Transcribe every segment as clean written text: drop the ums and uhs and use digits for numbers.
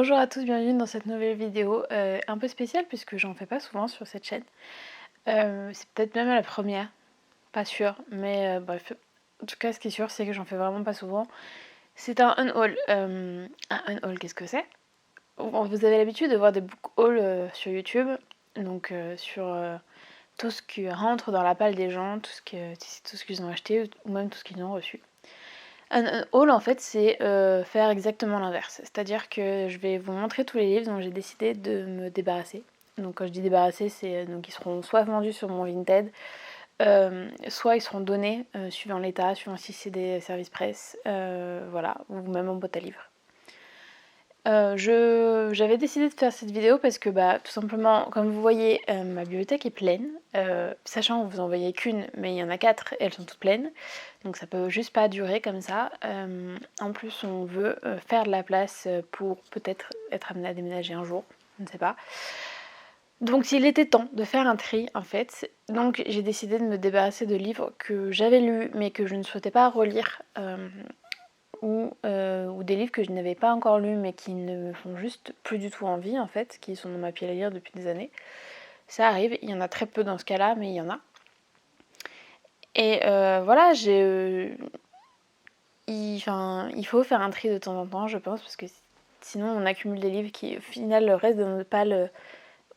Bonjour à tous, bienvenue dans cette nouvelle vidéo un peu spéciale puisque j'en fais pas souvent sur cette chaîne. C'est peut-être même la première, pas sûre, mais bref. En tout cas, ce qui est sûr, c'est que j'en fais vraiment pas souvent. C'est un unhaul. Un unhaul, qu'est-ce que c'est? Vous avez l'habitude de voir des book hauls sur YouTube, donc sur tout ce qui rentre dans la palle des gens, tout ce qu'ils ont acheté ou même tout ce qu'ils ont reçu. Un haul, en fait, c'est faire exactement l'inverse. C'est-à-dire que je vais vous montrer tous les livres dont j'ai décidé de me débarrasser. Donc quand je dis débarrasser, c'est donc ils seront soit vendus sur mon Vinted, soit ils seront donnés suivant l'état, suivant si c'est des services presse, voilà, ou même en boîte à livres. J'avais décidé de faire cette vidéo parce que tout simplement, comme vous voyez, ma bibliothèque est pleine, sachant que vous en voyez qu'une, mais il y en a 4 et elles sont toutes pleines, donc ça peut juste pas durer comme ça. En plus, on veut faire de la place pour peut-être être amené à déménager un jour, je ne sais pas. Donc il était temps de faire un tri en fait, donc j'ai décidé de me débarrasser de livres que j'avais lus mais que je ne souhaitais pas relire. Ou des livres que je n'avais pas encore lus mais qui ne me font juste plus du tout envie en fait, qui sont dans ma pile à lire depuis des années. Ça arrive, il y en a très peu dans ce cas-là, mais il y en a. Et voilà, il faut faire un tri de temps en temps, je pense, parce que sinon on accumule des livres qui au final restent dans notre palle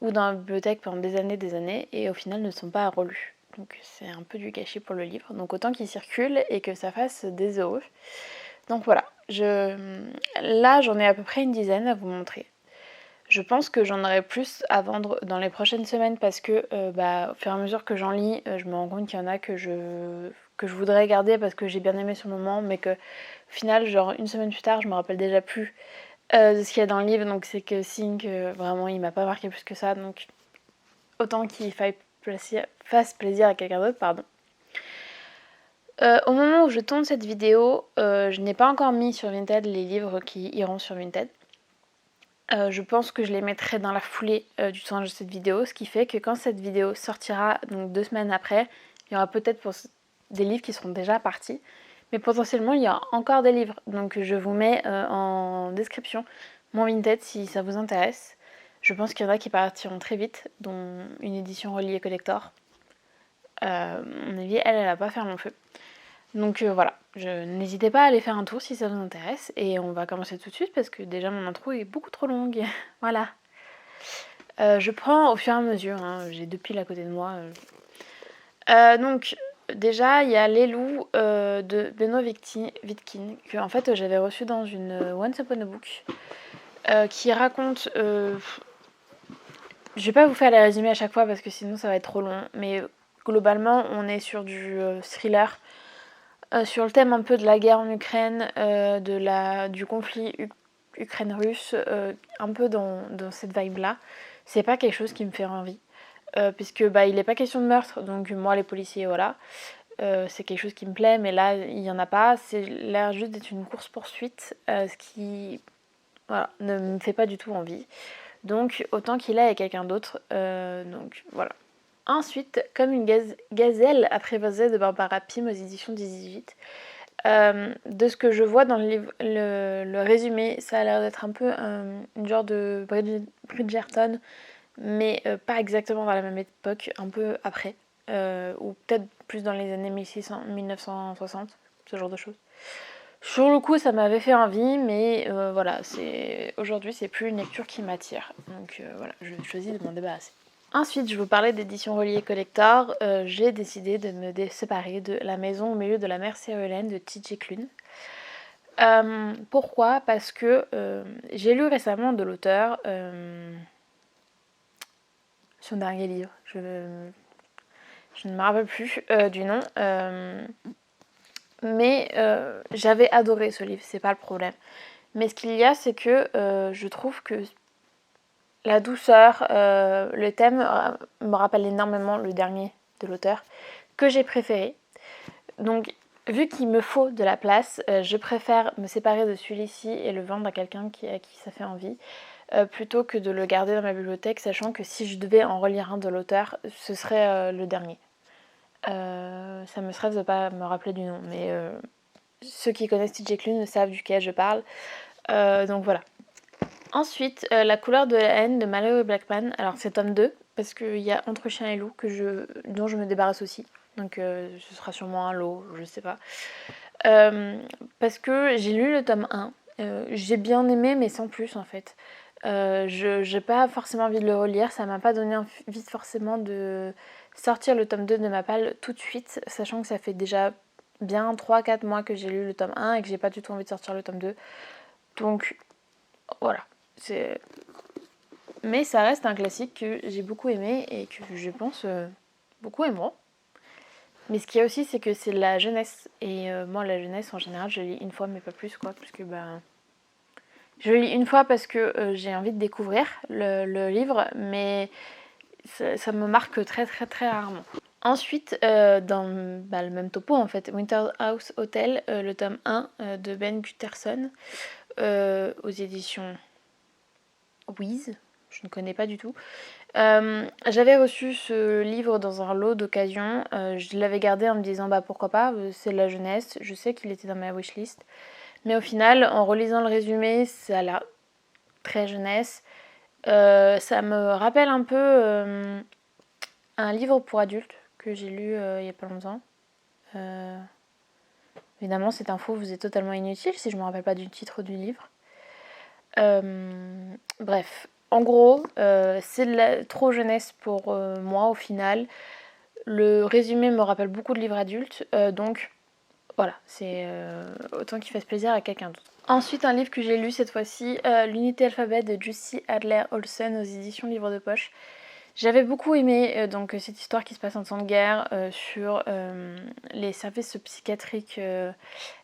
ou dans la bibliothèque pendant des années, et au final ne sont pas relus. Donc c'est un peu du gâchis pour le livre. Donc autant qu'il circule et que ça fasse des heureux. Donc voilà, là j'en ai à peu près une dizaine à vous montrer. Je pense que j'en aurai plus à vendre dans les prochaines semaines parce que au fur et à mesure que j'en lis, je me rends compte qu'il y en a que je voudrais garder parce que j'ai bien aimé sur le moment, mais que au final, genre une semaine plus tard, je me rappelle déjà plus de ce qu'il y a dans le livre, donc c'est que signe que vraiment il m'a pas marqué plus que ça, donc autant qu'il fasse plaisir à quelqu'un d'autre, pardon. Au moment où je tourne cette vidéo, je n'ai pas encore mis sur Vinted les livres qui iront sur Vinted. Je pense que je les mettrai dans la foulée du tournage de cette vidéo, ce qui fait que quand cette vidéo sortira, donc 2 semaines après, il y aura peut-être des livres qui seront déjà partis, mais potentiellement il y a encore des livres. Donc je vous mets en description mon Vinted si ça vous intéresse. Je pense qu'il y en a qui partiront très vite, dont une édition reliée collector. À mon avis, elle va pas faire long feu. Donc voilà, n'hésitez pas à aller faire un tour si ça vous intéresse. Et on va commencer tout de suite parce que déjà mon intro est beaucoup trop longue. Voilà. Je prends au fur et à mesure, hein, j'ai 2 piles à côté de moi. Donc déjà il y a Les Loups de Benoît Vitkin, que en fait j'avais reçu dans une Once Upon a Book, qui raconte... je vais pas vous faire les résumés à chaque fois parce que sinon ça va être trop long, mais globalement on est sur du thriller. Sur le thème un peu de la guerre en Ukraine, du conflit Ukraine-russe, un peu dans cette vibe-là. C'est pas quelque chose qui me fait envie, puisque il n'est pas question de meurtre, donc moi les policiers, voilà. C'est quelque chose qui me plaît, mais là il n'y en a pas. C'est l'air juste d'être une course-poursuite, ce qui voilà, ne me fait pas du tout envie. Donc autant qu'il aille quelqu'un d'autre, donc voilà. Ensuite, comme une gazelle apprivoisée de Barbara Pym aux éditions 18. De ce que je vois dans le livre, le résumé, ça a l'air d'être un peu une genre de Bridgerton, mais pas exactement dans la même époque, un peu après, ou peut-être plus dans les années 1960, ce genre de choses. Sur le coup, ça m'avait fait envie, mais voilà, aujourd'hui, c'est plus une lecture qui m'attire. Donc voilà, je choisis de m'en débarrasser. Ensuite, je vous parlais d'édition reliée collector. J'ai décidé de me séparer de La maison au milieu de la mer Céruléenne de TJ Klune. Pourquoi? Parce que j'ai lu récemment de l'auteur son dernier livre. Je ne me rappelle plus du nom. Mais j'avais adoré ce livre, c'est pas le problème. Mais ce qu'il y a, c'est que je trouve que la douceur, le thème me rappelle énormément le dernier de l'auteur, que j'ai préféré. Donc, vu qu'il me faut de la place, je préfère me séparer de celui-ci et le vendre à quelqu'un à qui ça fait envie, plutôt que de le garder dans ma bibliothèque, sachant que si je devais en relire un de l'auteur, ce serait le dernier. Ça me stresse de ne pas me rappeler du nom, mais ceux qui connaissent TJ Klune savent duquel je parle. Donc voilà. Ensuite, La couleur de la haine de Malory Blackman. Alors c'est tome 2, parce qu'il y a Entre chien et loup dont je me débarrasse aussi. Donc ce sera sûrement un lot, je sais pas. Parce que j'ai lu le tome 1. J'ai bien aimé, mais sans plus en fait. J'ai pas forcément envie de le relire, ça m'a pas donné envie forcément de sortir le tome 2 de ma palle tout de suite, sachant que ça fait déjà bien 3-4 mois que j'ai lu le tome 1 et que j'ai pas du tout envie de sortir le tome 2. Donc voilà. Mais ça reste un classique que j'ai beaucoup aimé et que je pense beaucoup aimeront. Mais ce qu'il y a aussi, c'est que c'est de la jeunesse. Et moi, la jeunesse, en général, je lis une fois, mais pas plus, quoi. Parce que, je lis une fois parce que j'ai envie de découvrir le livre, mais ça me marque très, très, très rarement. Ensuite, dans le même topo, en fait, Winter House Hotel, le tome 1 de Ben Gutterson, aux éditions Wiz. Je ne connais pas du tout. J'avais reçu ce livre dans un lot d'occasion. Je l'avais gardé en me disant pourquoi pas, c'est de la jeunesse. Je sais qu'il était dans ma wishlist. Mais au final, en relisant le résumé, ça a l'air très jeunesse. Ça me rappelle un peu un livre pour adultes que j'ai lu il y a pas longtemps. Évidemment, cette info vous est totalement inutile si je ne me rappelle pas du titre du livre. Bref, en gros, c'est trop jeunesse pour moi au final. Le résumé me rappelle beaucoup de livres adultes, donc voilà, c'est autant qu'il fasse plaisir à quelqu'un d'autre. Ensuite, un livre que j'ai lu cette fois-ci, L'unité alphabet de Jussi Adler Olsen aux éditions Livre de Poche. J'avais beaucoup aimé donc cette histoire qui se passe en temps de guerre sur les services psychiatriques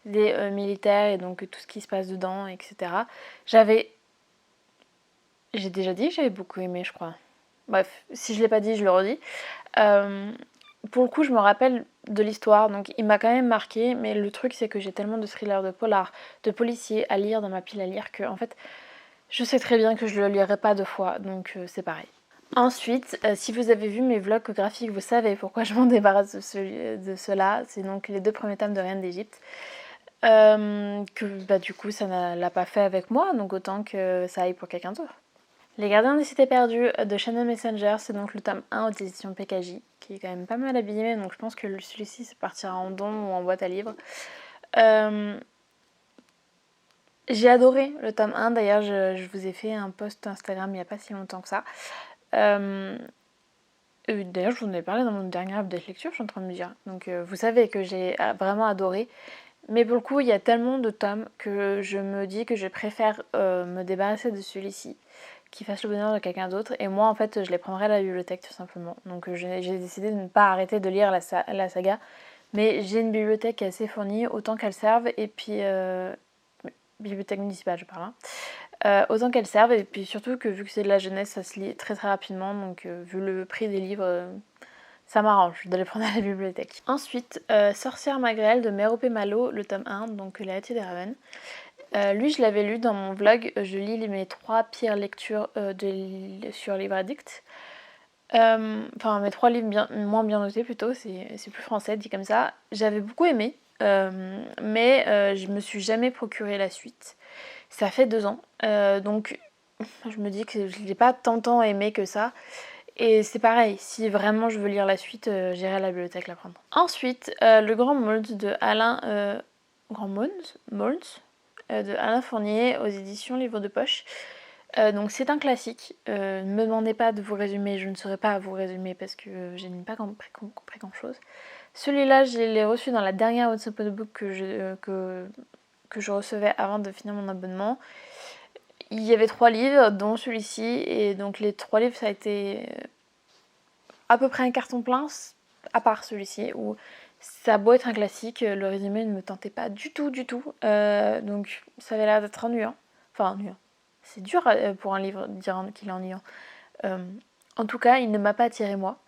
des militaires et donc tout ce qui se passe dedans, etc. J'ai déjà dit que j'avais beaucoup aimé, je crois. Bref, si je l'ai pas dit, je le redis. Pour le coup, je me rappelle de l'histoire, donc il m'a quand même marqué, mais le truc c'est que j'ai tellement de thrillers, de polars, de policiers à lire dans ma pile à lire que en fait, je sais très bien que je le lirai pas 2 fois, donc c'est pareil. Ensuite, si vous avez vu mes vlogs graphiques, vous savez pourquoi je m'en débarrasse de cela. C'est donc les 2 premiers tomes de Reine d'Égypte. Que du coup ça l'a pas fait avec moi, donc autant que ça aille pour quelqu'un d'autre. Les Gardiens des Cités Perdues de Shannon Messenger, c'est donc le tome 1 aux éditions PKJ, qui est quand même pas mal abîmé, donc je pense que celui-ci partira en don ou en boîte à livres. J'ai adoré le tome 1, d'ailleurs je vous ai fait un post Instagram il n'y a pas si longtemps que ça. D'ailleurs je vous en ai parlé dans mon dernier update lecture, je suis en train de me dire. Donc vous savez que j'ai vraiment adoré. Mais pour le coup il y a tellement de tomes que je me dis que je préfère me débarrasser de celui-ci qui fasse le bonheur de quelqu'un d'autre. Et moi, en fait, je les prendrai à la bibliothèque, tout simplement. Donc j'ai décidé de ne pas arrêter de lire la saga. Mais j'ai une bibliothèque assez fournie, autant qu'elle serve. Et puis... bibliothèque municipale, je parle. Autant qu'elle serve. Et puis surtout que vu que c'est de la jeunesse, ça se lit très très rapidement. Donc vu le prix des livres... ça m'arrange de les prendre à la bibliothèque. Ensuite, Sorcière Magréelle de Mérope Malo, le tome 1, donc La Héritier des Ravens. Lui, je l'avais lu dans mon vlog. Je lis mes 3 pires lectures sur Livre Addict. Enfin, mes 3 livres moins bien notés plutôt, c'est plus français dit comme ça. J'avais beaucoup aimé, mais je me suis jamais procuré la suite. Ça fait 2 ans, donc je me dis que je l'ai pas tant aimé que ça. Et c'est pareil, si vraiment je veux lire la suite, j'irai à la bibliothèque la prendre. Ensuite, Le Grand Mold de Alain... Grand Mold de Alain Fournier aux éditions Livre de Poche. Donc c'est un classique. Ne me demandez pas de vous résumer, je ne saurais pas vous résumer parce que je n'ai pas compris grand chose. Celui-là, je l'ai reçu dans la dernière WhatsApp Book que je recevais avant de finir mon abonnement. Il y avait 3 livres, dont celui-ci, et donc les 3 livres, ça a été à peu près un carton plein, à part celui-ci, où ça a beau être un classique, le résumé ne me tentait pas du tout. Donc ça avait l'air d'être ennuyant. Enfin, ennuyant. C'est dur pour un livre de dire qu'il est ennuyant. En tout cas, il ne m'a pas attiré moi.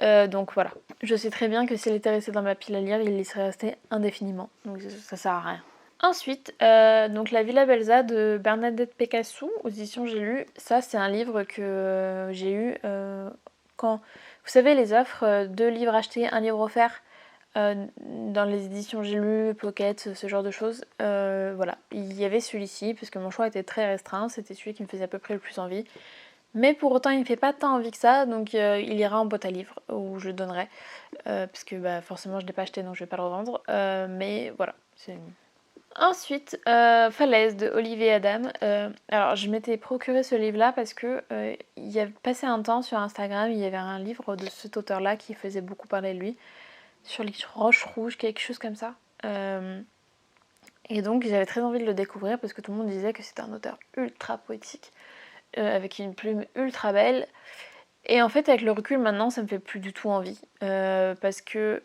Donc voilà. Je sais très bien que s'il était resté dans ma pile à lire, il y serait resté indéfiniment. Donc ça sert à rien. Ensuite, donc La Villa Belza de Bernadette Pécassou, aux éditions J'ai lu. Ça, c'est un livre que j'ai eu quand... Vous savez, les offres, 2 livres achetés, 1 livre offert dans les éditions J'ai lu, Pocket, ce genre de choses. Voilà, il y avait celui-ci parce que mon choix était très restreint, c'était celui qui me faisait à peu près le plus envie. Mais pour autant il me fait pas tant envie que ça, donc il ira en boîte à livres où je le donnerai. Parce que bah, forcément je l'ai pas acheté donc je vais pas le revendre. Mais voilà, c'est... Ensuite, Falaise de Olivier Adam. Alors je m'étais procuré ce livre-là parce que il y a passé un temps sur Instagram, il y avait un livre de cet auteur-là qui faisait beaucoup parler de lui, sur les roches rouges, quelque chose comme ça. Et donc j'avais très envie de le découvrir parce que tout le monde disait que c'était un auteur ultra poétique, avec une plume ultra belle. Et en fait avec le recul maintenant ça me fait plus du tout envie, parce que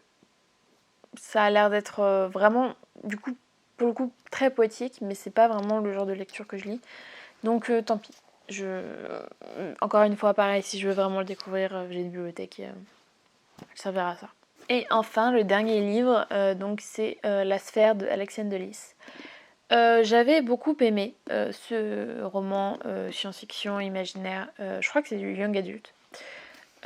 ça a l'air d'être vraiment, du coup, pour le coup, très poétique, mais c'est pas vraiment le genre de lecture que je lis. Donc tant pis. Encore une fois, pareil, si je veux vraiment le découvrir, j'ai une bibliothèque, elle servira à ça. Et enfin, le dernier livre, donc c'est La Sphère de Alexiane de Lys. J'avais beaucoup aimé ce roman science-fiction imaginaire. Je crois que c'est du young adult.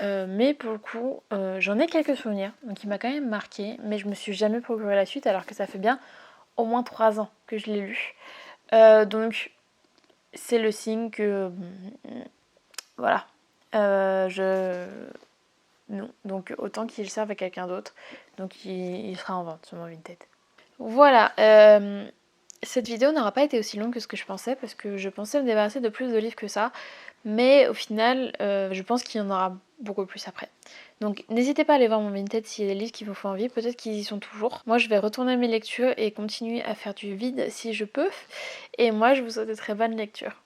Mais pour le coup, j'en ai quelques souvenirs, donc il m'a quand même marqué, mais je me suis jamais procuré la suite alors que ça fait bien au moins 3 ans que je l'ai lu. Donc c'est le signe que... voilà. Je... Non. Donc autant qu'il serve à quelqu'un d'autre. Donc il sera en vente sur mon Vinted. Voilà. Cette vidéo n'aura pas été aussi longue que ce que je pensais parce que je pensais me débarrasser de plus de livres que ça. Mais au final, je pense qu'il y en aura beaucoup plus après. Donc n'hésitez pas à aller voir mon Vinted s'il y a des livres qui vous font envie, peut-être qu'ils y sont toujours. Moi je vais retourner à mes lectures et continuer à faire du vide si je peux. Et moi je vous souhaite de très bonnes lectures.